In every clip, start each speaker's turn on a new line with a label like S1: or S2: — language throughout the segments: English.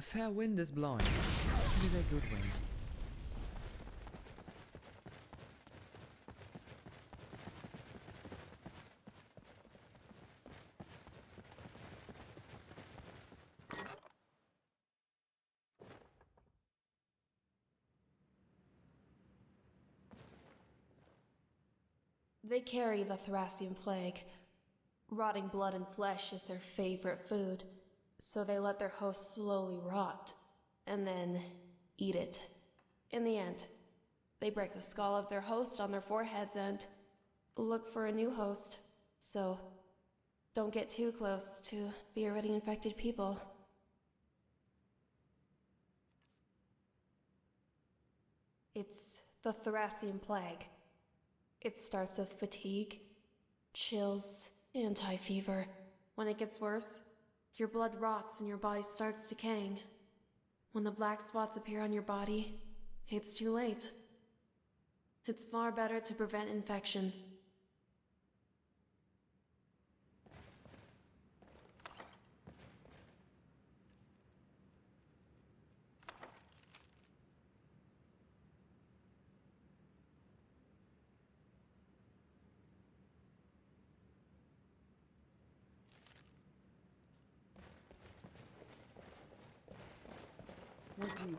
S1: A fair wind is blowing. It is a good wind.
S2: They carry the Thracian plague. Rotting blood and flesh is their favorite food, so they let their host slowly rot, and then eat it. In the end, they break the skull of their host on their foreheads and look for a new host, so don't get too close to the already infected people. It's the Thracian plague. It starts with fatigue, chills, and high fever. When it gets worse, your blood rots and your body starts decaying. When the black spots appear on your body, it's too late. It's far better to prevent infection.
S1: What do you...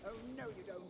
S3: Oh, no you don't.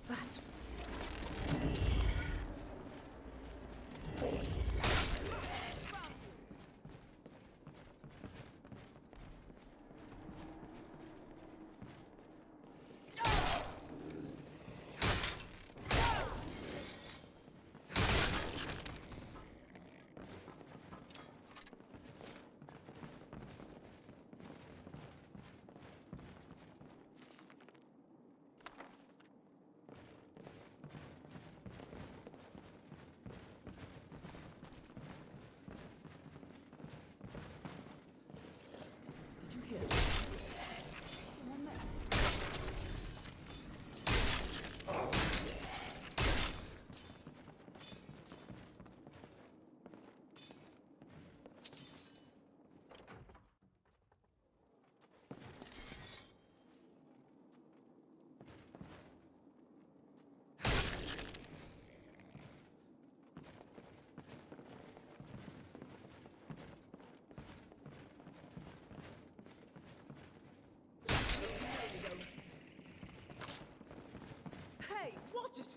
S4: What's that? Hey, watch it!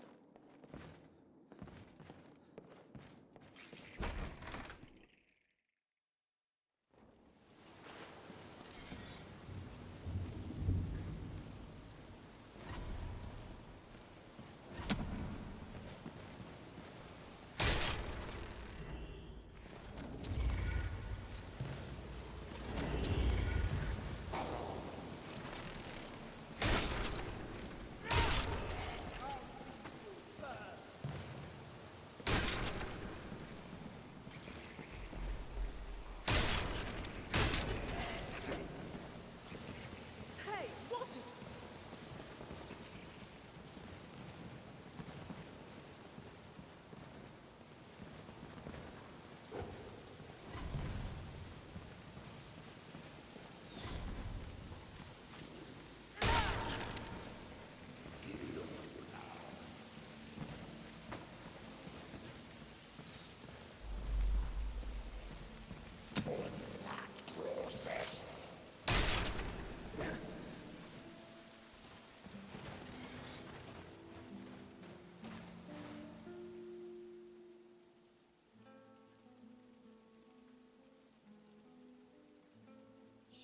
S4: Hey, watch it!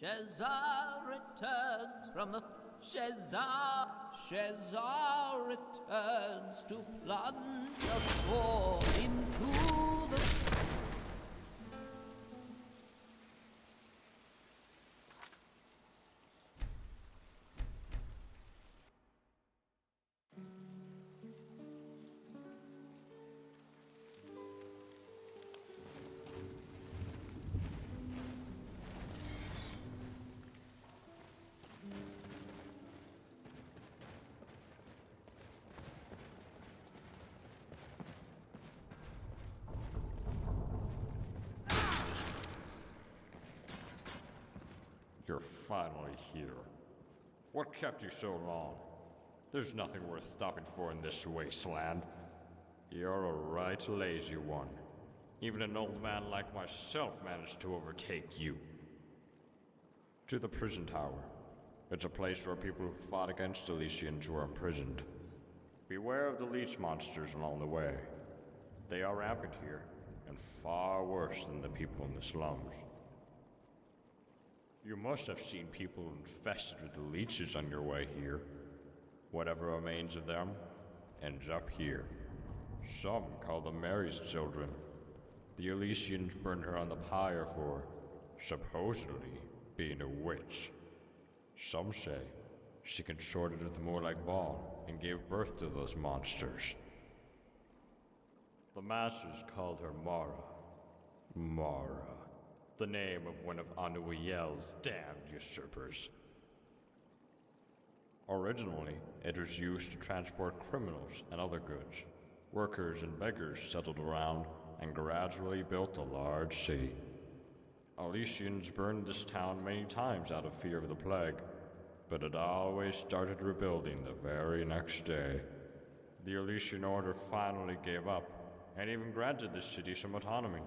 S5: Shazar returns from the Shazar returns to plunge a sword into the
S6: You're finally here. What kept you so long? There's nothing worth stopping for in this wasteland. You're a right lazy one. Even an old man like myself managed to overtake you. To the prison tower. It's a place where people who fought against Elysians were imprisoned. Beware of the leech monsters along the way. They are rampant here, and far worse than the people in the slums. You must have seen people infested with the leeches on your way here. Whatever remains of them ends up here. Some call them Mary's children. The Elysians burned her on the pyre for, supposedly, being a witch. Some say she consorted with the Morlach Ball and gave birth to those monsters. The masters called her Mara. Mara. The name of one of Anuiel's damned usurpers. Originally, it was used to transport criminals and other goods. Workers and beggars settled around and gradually built a large city. Elysians burned this town many times out of fear of the plague, but it always started rebuilding the very next day. The Elysian Order finally gave up, and even granted the city some autonomy.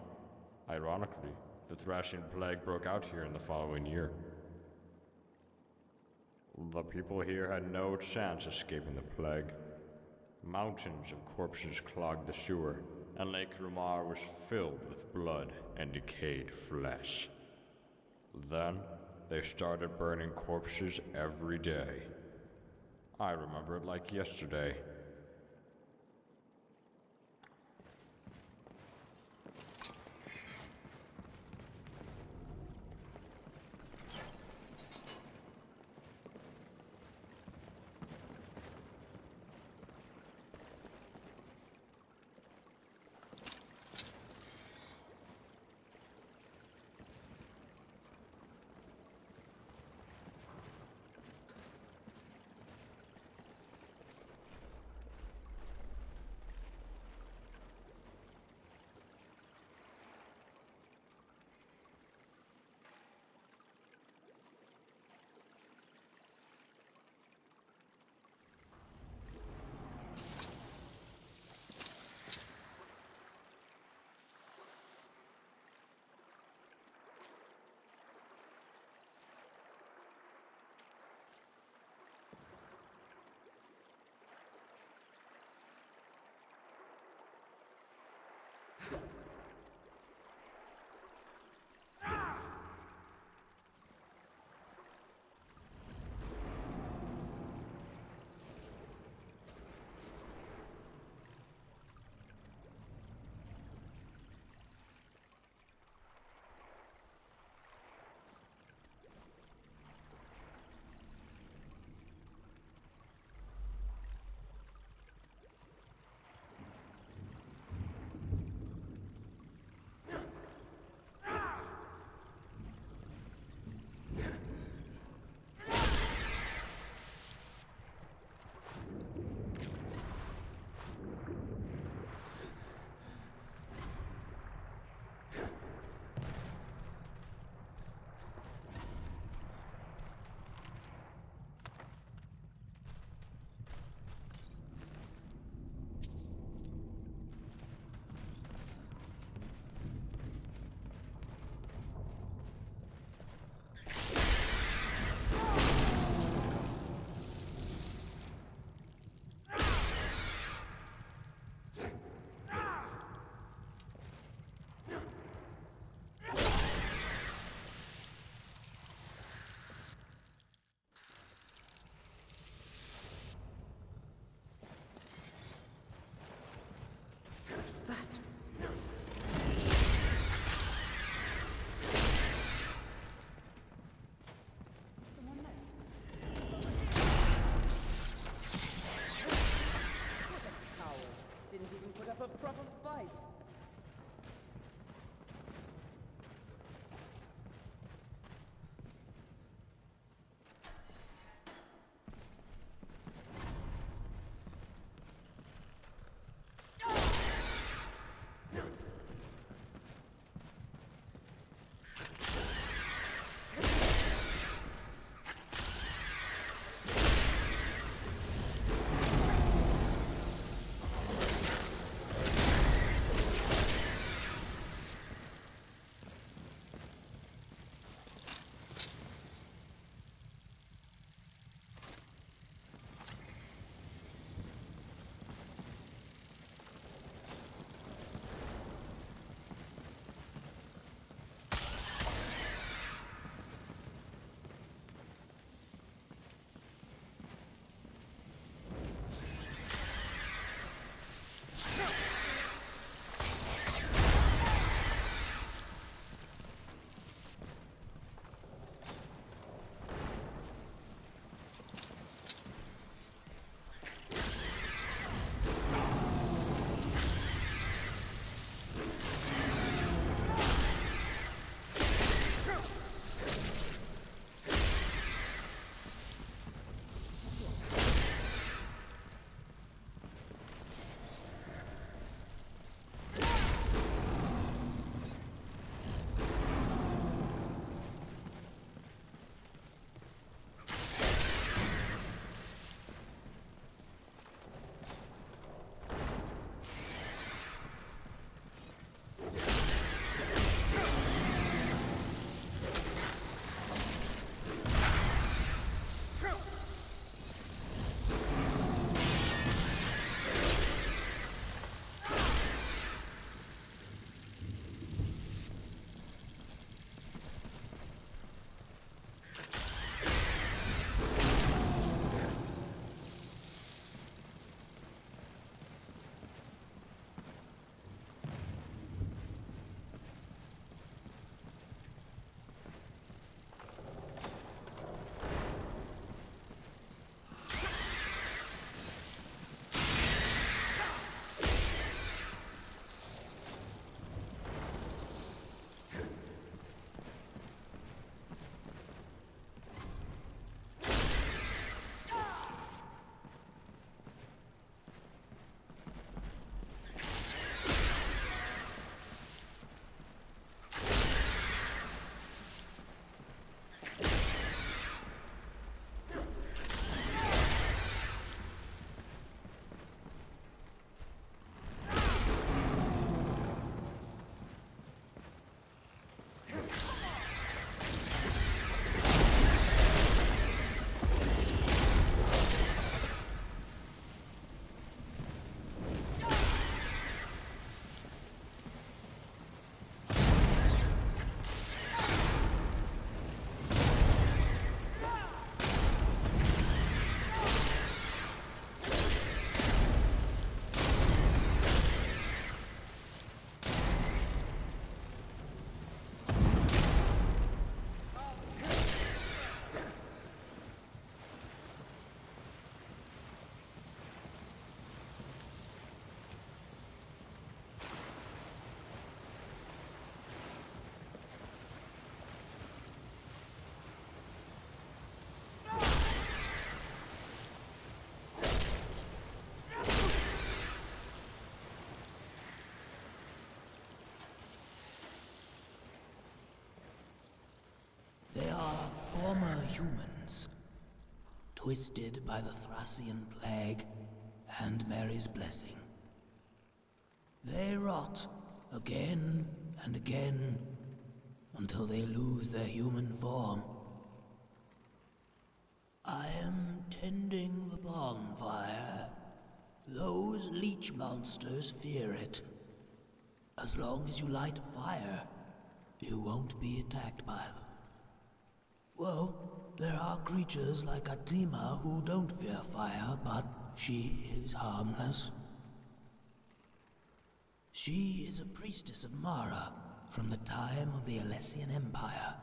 S6: Ironically, the thrashing plague broke out here in the following year. The people here had no chance escaping the plague. Mountains of corpses clogged the sewer, and Lake Ramar was filled with blood and decayed flesh. Then, they started burning corpses every day. I remember it like yesterday.
S5: humans, twisted by the Thracian plague and Mary's blessing. They rot again and again until they lose their human form. I am tending the bonfire. Those leech monsters fear it. As long as you light a fire, you won't be attacked by them. Well, there are creatures like Atima who don't fear fire, but she is harmless. She is a priestess of Mara from the time of the Alessian Empire.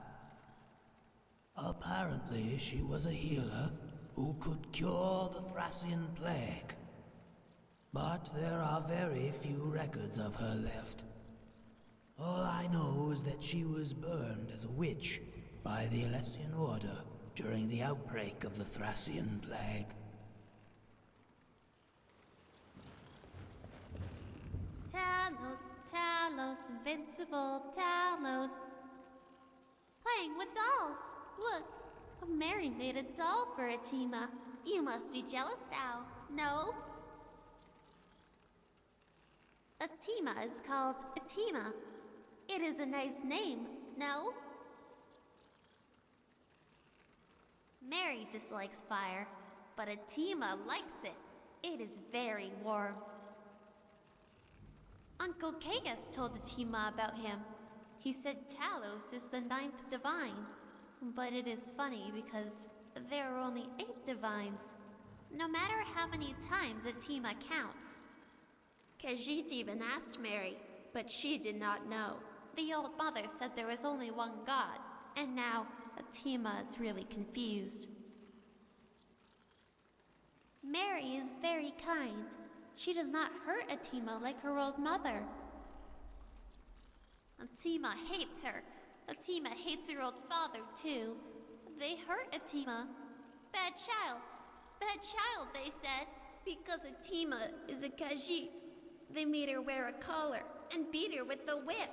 S5: Apparently, she was a healer who could cure the Thracian plague. But there are very few records of her left. All I know is that she was burned as a witch by the Alessian Order during the outbreak of the Thracian plague.
S7: Talos, Talos, invincible Talos. Playing with dolls. Look, Mary made a doll for Atima. You must be jealous now, no? Atima is called Atima. It is a nice name, no? Mary dislikes fire, but Atima likes it. It is very warm. Uncle Kagas told Atima about him. He said Talos is the 9th divine. But it is funny because there are only 8 divines. No matter how many times Atima counts. Khajiit even asked Mary, but she did not know. The old mother said there was only one god, and now Atima is really confused. Mary is very kind. She does not hurt Atima like her old mother. Atima hates her. Atima hates her old father, too. They hurt Atima. Bad child. Bad child, they said. Because Atima is a Khajiit. They made her wear a collar and beat her with the whip.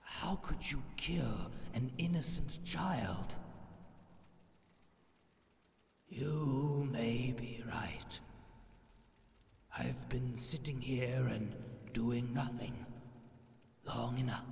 S5: How could you kill an innocent child? You may be right. I've been sitting here and doing nothing long enough.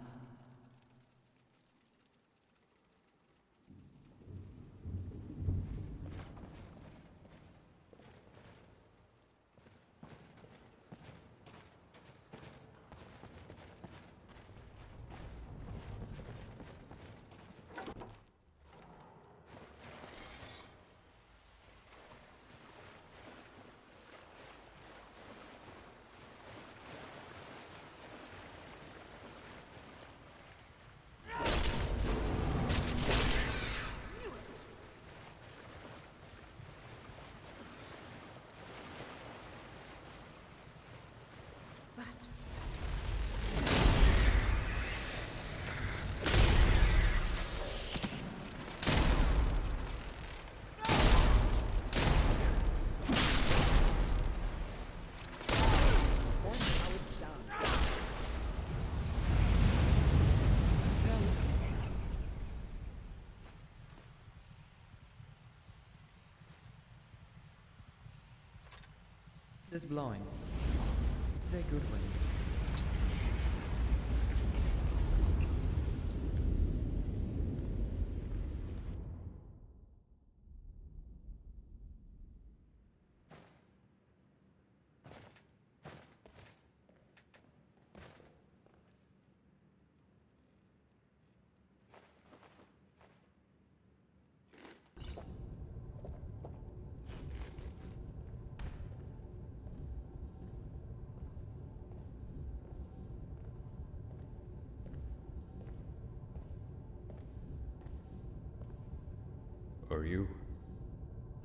S1: This blowing is a good wind.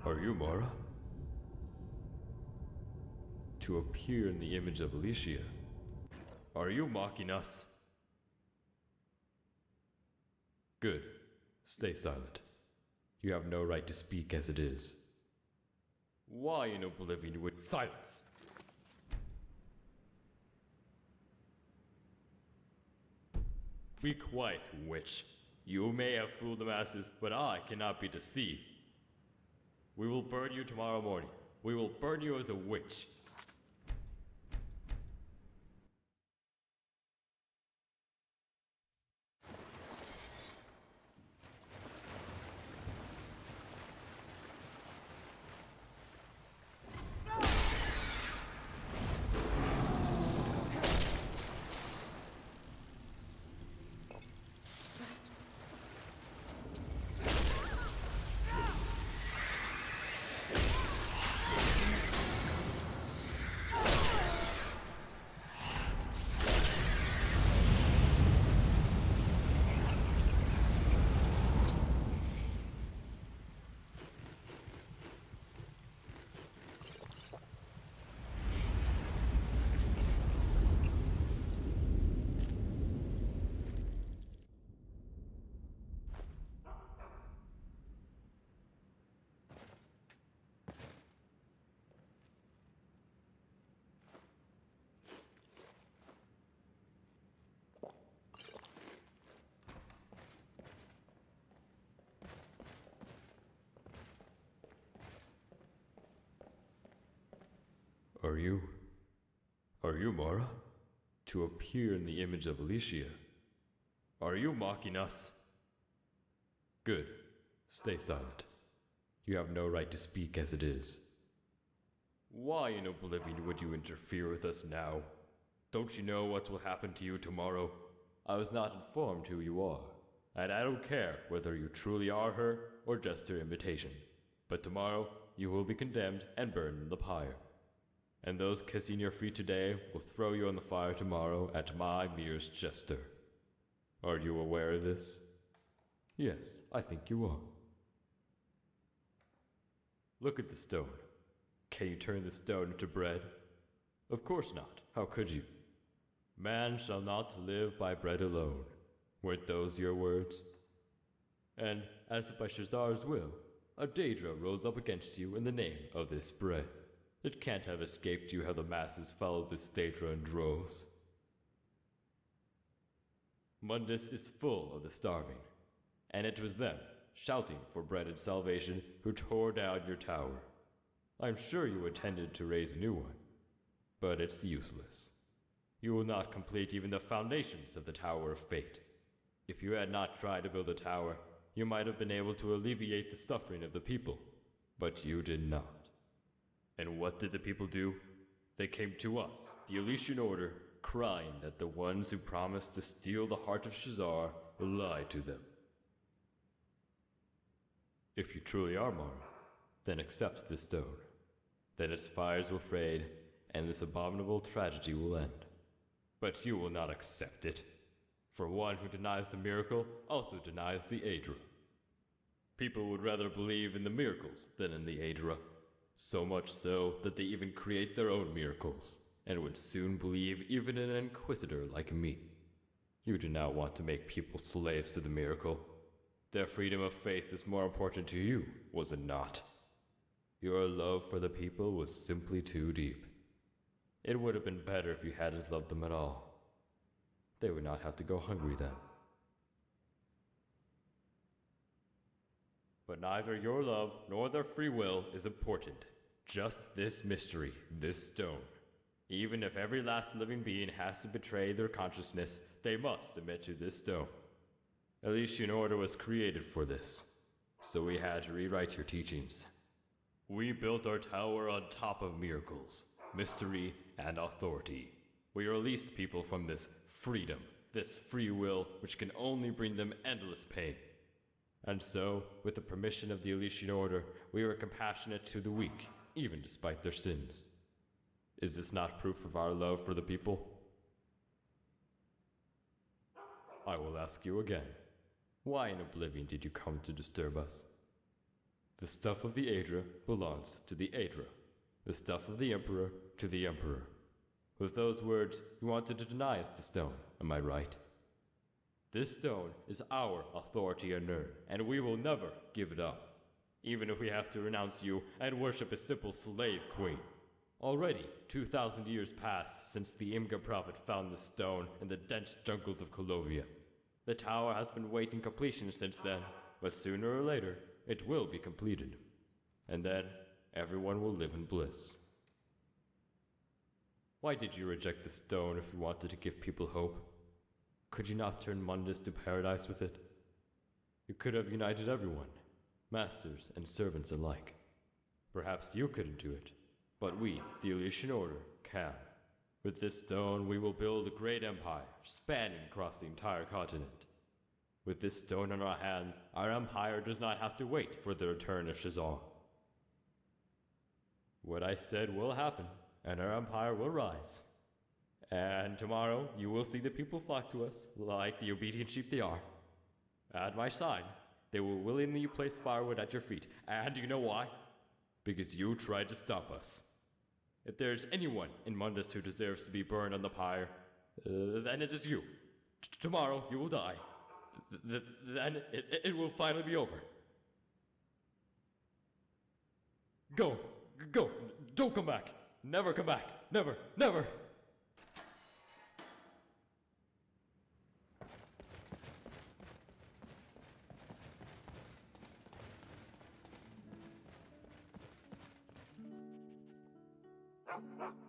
S6: Are you Mara? To appear in the image of Alicia? Are you mocking us? Good. Stay silent. You have no right to speak as it is. Why in oblivion would silence? Be quiet, witch. You may have fooled the masses, but I cannot be deceived. We will burn you tomorrow morning. We will burn you as a witch. Are you Mara? To appear in the image of Alicia? Are you mocking us? Good. Stay silent. You have no right to speak as it is. Why in oblivion would you interfere with us now? Don't you know what will happen to you tomorrow? I was not informed who you are, and I don't care whether you truly are her or just her imitation. But tomorrow, you will be condemned and burned in the pyre. And those kissing your feet today will throw you on the fire tomorrow at my merest jester. Are you aware of this? Yes, I think you are. Look at the stone. Can you turn the stone into bread? Of course not. How could you? Man shall not live by bread alone. Weren't those your words? And, as if by Shazar's will, a Daedra rose up against you in the name of this bread. It can't have escaped you how the masses followed this Daedra in droves. Mundus is full of the starving, and it was them, shouting for bread and salvation, who tore down your tower. I'm sure you intended to raise a new one, but it's useless. You will not complete even the foundations of the Tower of Fate. If you had not tried to build a tower, you might have been able to alleviate the suffering of the people, but you did not. And what did the people do? They came to us, the Elysian Order, crying that the ones who promised to steal the heart of Shazar lied to them. If you truly are Mara, then accept this stone. Then its fires will fade, and this abominable tragedy will end. But you will not accept it. For one who denies the miracle also denies the Aedra. People would rather believe in the miracles than in the Aedra. So much so that they even create their own miracles, and would soon believe even in an inquisitor like me. You do not want to make people slaves to the miracle. Their freedom of faith is more important to you, was it not? Your love for the people was simply too deep. It would have been better if you hadn't loved them at all. They would not have to go hungry then. But neither your love nor their free will is important. Just this mystery, this stone. Even if every last living being has to betray their consciousness, they must submit to this stone. Elysian Order was created for this, so we had to rewrite your teachings. We built our tower on top of miracles, mystery, and authority. We released people from this freedom, this free will, which can only bring them endless pain. And so, with the permission of the Elysian Order, we were compassionate to the weak, even despite their sins. Is this not proof of our love for the people? I will ask you again. Why in oblivion did you come to disturb us? The stuff of the Aedra belongs to the Aedra. The stuff of the Emperor to the Emperor. With those words, you wanted to deny us the stone, am I right? This stone is our authority on Earth, and we will never give it up. Even if we have to renounce you and worship a simple slave queen. Already, 2,000 years passed since the Imga prophet found the stone in the dense jungles of Colovia. The tower has been waiting completion since then, but sooner or later, it will be completed. And then, everyone will live in bliss. Why did you reject the stone if you wanted to give people hope? Could you not turn Mundus to paradise with it? You could have united everyone, masters and servants alike. Perhaps you couldn't do it, but we, the Elysian Order, can. With this stone, we will build a great empire, spanning across the entire continent. With this stone in our hands, our empire does not have to wait for the return of Shazar. What I said will happen, and our empire will rise. And tomorrow, you will see the people flock to us, like the obedient sheep they are. At my side, they will willingly place firewood at your feet. And you know why? Because you tried to stop us. If there's anyone in Mundus who deserves to be burned on the pyre, then it is you. Tomorrow, you will die. Then it will finally be over. Go! Go! Don't come back! Never come back! Never! Never!
S3: Go!